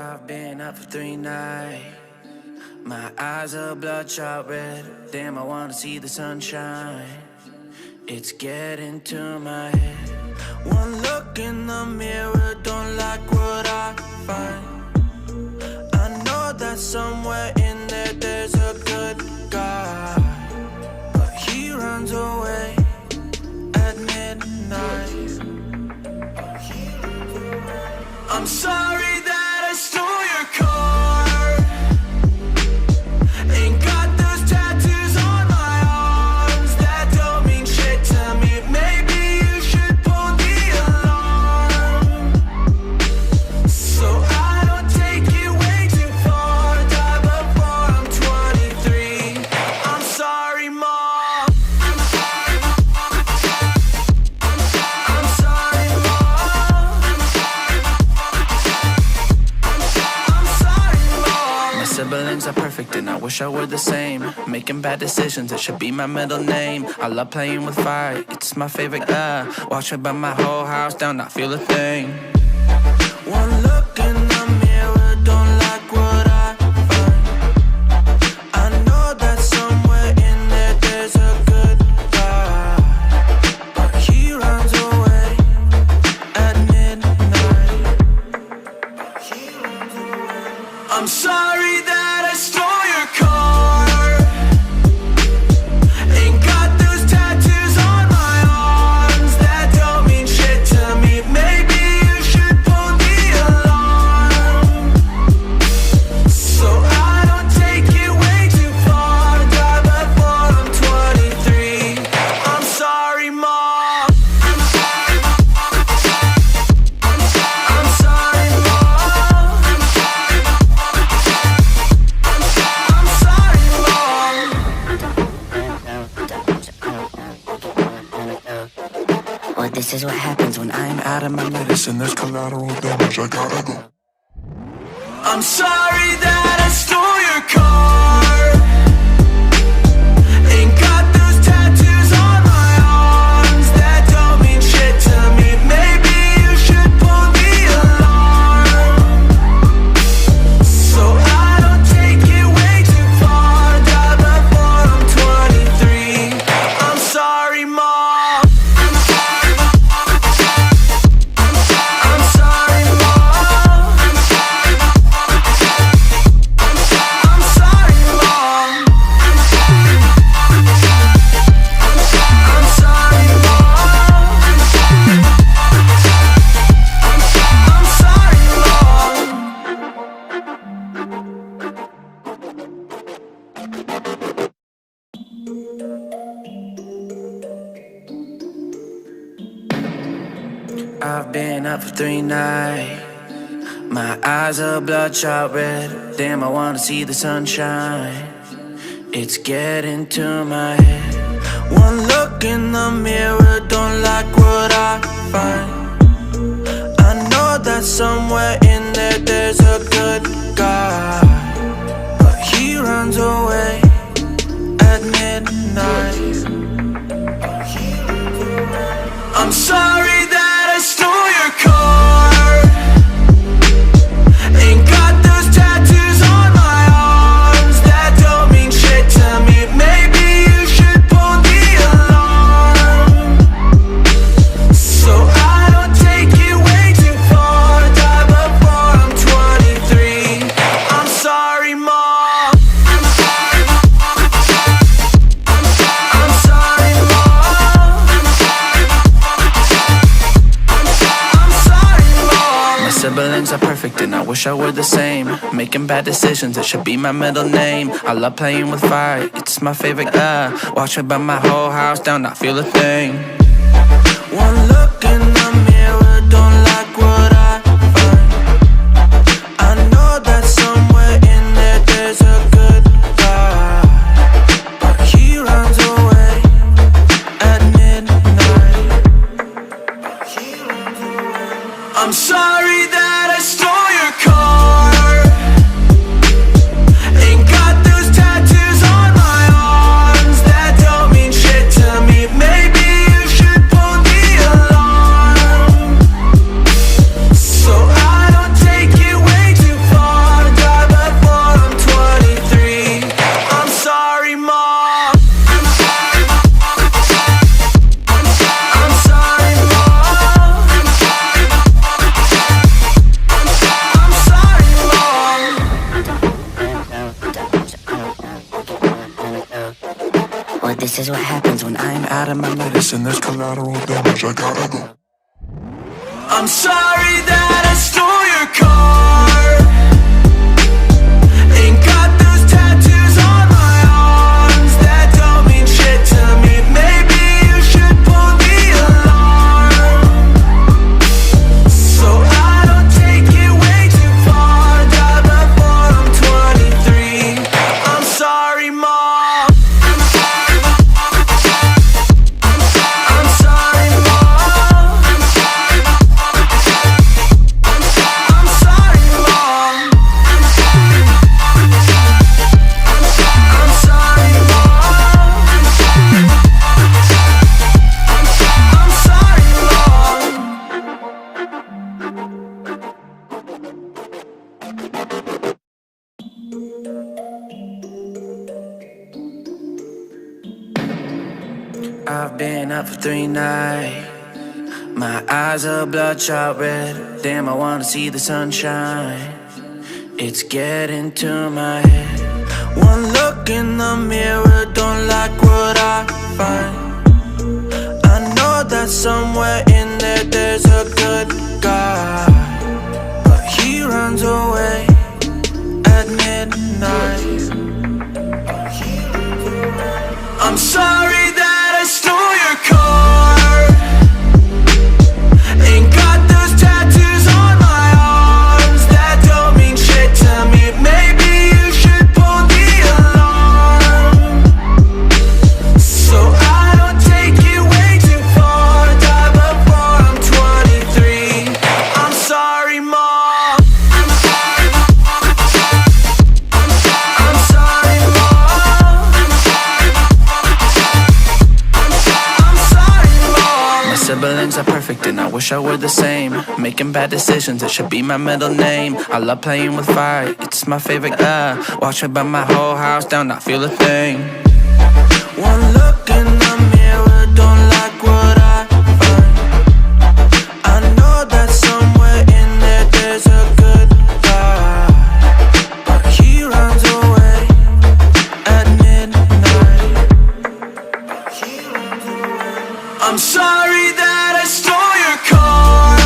I've been up for 3 nights. My eyes are bloodshot red. Damn, I wanna see the sunshine. It's getting to my head. One look in the mirror, don't like what I find. I know that somewhere in there there's a good guy, but he runs away at midnight. I'm sorry that I stole your car. Ain't got those tattoos on my arms that don't mean shit to me. Maybe you should pull the alarm, so I don't take it way too far. Die before I'm 23. I'm sorry, Mom. I'm sorry, Mom. I'm sorry, Mom. I'm sorry, Mom. My siblings are perfect and I wish I were the same. Making bad decisions, it should be my middle name. I love playing with fire, it's my favorite. Watch me burn my whole house down, not feel a thing. One look in the mirror, don't like what I find. I know that somewhere in there there's a good guy, but he runs away at midnight. I'm sorry that I stole your car. Ain't got those tattoos on my arms that don't mean shit to me. Maybe you should pull the alarm, so I don't take it way too far. Die before I'm 23. I'm sorry, Mom. I'm sorry, Mom. I'm sorry, Mom. I'm sorry, Mom. Well, this is what happens when I'm out of my medicine. There's collateral damage, I gotta go. I'm sorry that I stole your car. Ain't got those tattoos on my arms that don't mean shit to me. Maybe you should pull the alarm, so I don't take it way too far. Die before I'm 23. I'm sorry, Mom. I'm sorry, Mom. I'm sorry, Mom. I'm sorry, Mom. I'm sorry, Mom. I'm sorry, Mom. I've been up for 3 nights. My eyes are bloodshot red. Damn, I wanna see the sunshine. It's getting to my head. One look in the mirror, don't like what I find. I know that somewhere in there there's a good guy, but he runs away at midnight. I'm sorry that I stole your car. Ain't got those tattoos on my arms that don't mean shit to me. Maybe you should pull the alarm, so I don't take it way too far. Die before I'm 23. I'm sorry, Mom. I'm sorry, Mom. I'm sorry, Mom. I'm sorry, Mom. My siblings are perfect and I wish I were the same. Making bad decisions, it should be my middle name. I love playing with fire, it's my favorite. Watch me burn my whole house down, not feel a thing. One look in the mirror, don't like what I find. I know that somewhere in there there's a good guy, but he runs away at midnight. I'm sorry that I stole your car. Ain't got those tattoos on my arms that don't mean shit to me. Maybe you should pull the alarm, is what happens when I'm out of my mind. Listen, there's collateral damage, I gotta go. I'm sorry that I stole your car. Ain't got those tattoos on my arms that don't mean shit to me. Maybe you should pull the alarm, so I don't take it way too far. Die before I'm 23. I'm sorry, Mom. I'm sorry, Mom. I'm sorry, Mom. I'm sorry, Mom. I'm sorry, Mom. I'm sorry, I've been up for 3 nights. My eyes are bloodshot red. Damn, I wanna see the sunshine. It's getting to my head. One look in the mirror, don't like what I find. I know that somewhere in there there's a good guy, but he runs away at midnight. I'm sorry that I stole your car. Ain't got those tattoos on my arms that don't mean shit to me. Maybe you should pull the alarm, so I don't take it way too far. Die before I'm 23. I'm sorry, Mom. I'm sorry, Mom. I'm sorry, Mom. I'm sorry, Mom. My siblings are perfect and I wish I were the same. Making bad decisions, it should be my middle name. I love playing with fire, it's my favorite. Watch me burn my whole house down, not feel a thing. One look in the mirror, don't like what I find. I know that somewhere in there there's a good guy, but he runs away at midnight. I'm sorry that I stole your car.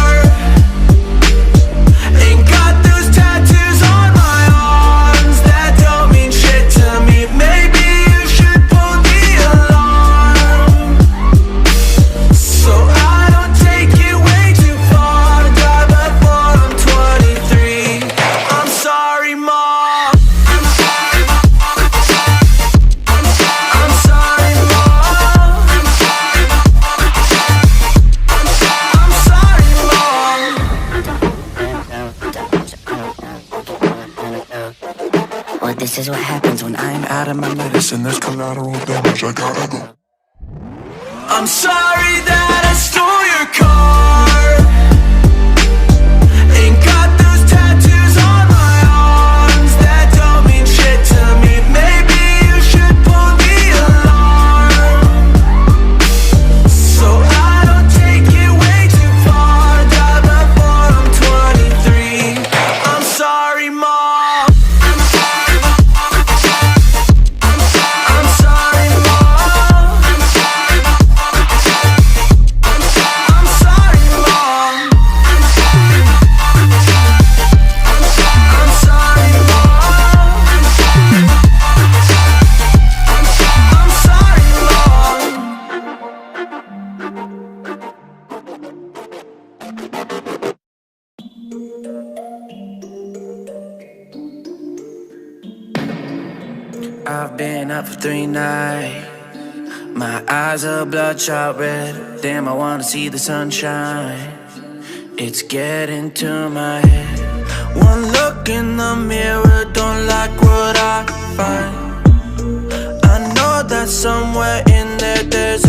Ain't got those tattoos on my arms that don't mean shit to me. Maybe you should pull the alarm, so I don't take it way too far. Die before I'm 23. I'm sorry, Mom. I'm sorry, Mom. I'm sorry, Mom. I'm sorry, Mom. Well, this is what happens when I'm out of my mind. Listen, there's collateral damage, I gotta go. I'm sorry that I stole your car. Ain't got those tattoos on my arms that don't mean shit to me. Maybe you should pull the alarm, so I don't take it way too far. Die before I'm 23. I'm sorry, Mom. I'm sorry, Mom. I'm sorry, Mom. I'm sorry, Mom. I'm sorry, Mom. I'm sorry, Mom. I've been up for 3 nights. My eyes are bloodshot red. Damn, I wanna see the sunshine. It's getting to my head. One look in the mirror, don't like what I find. I know that somewhere in there there's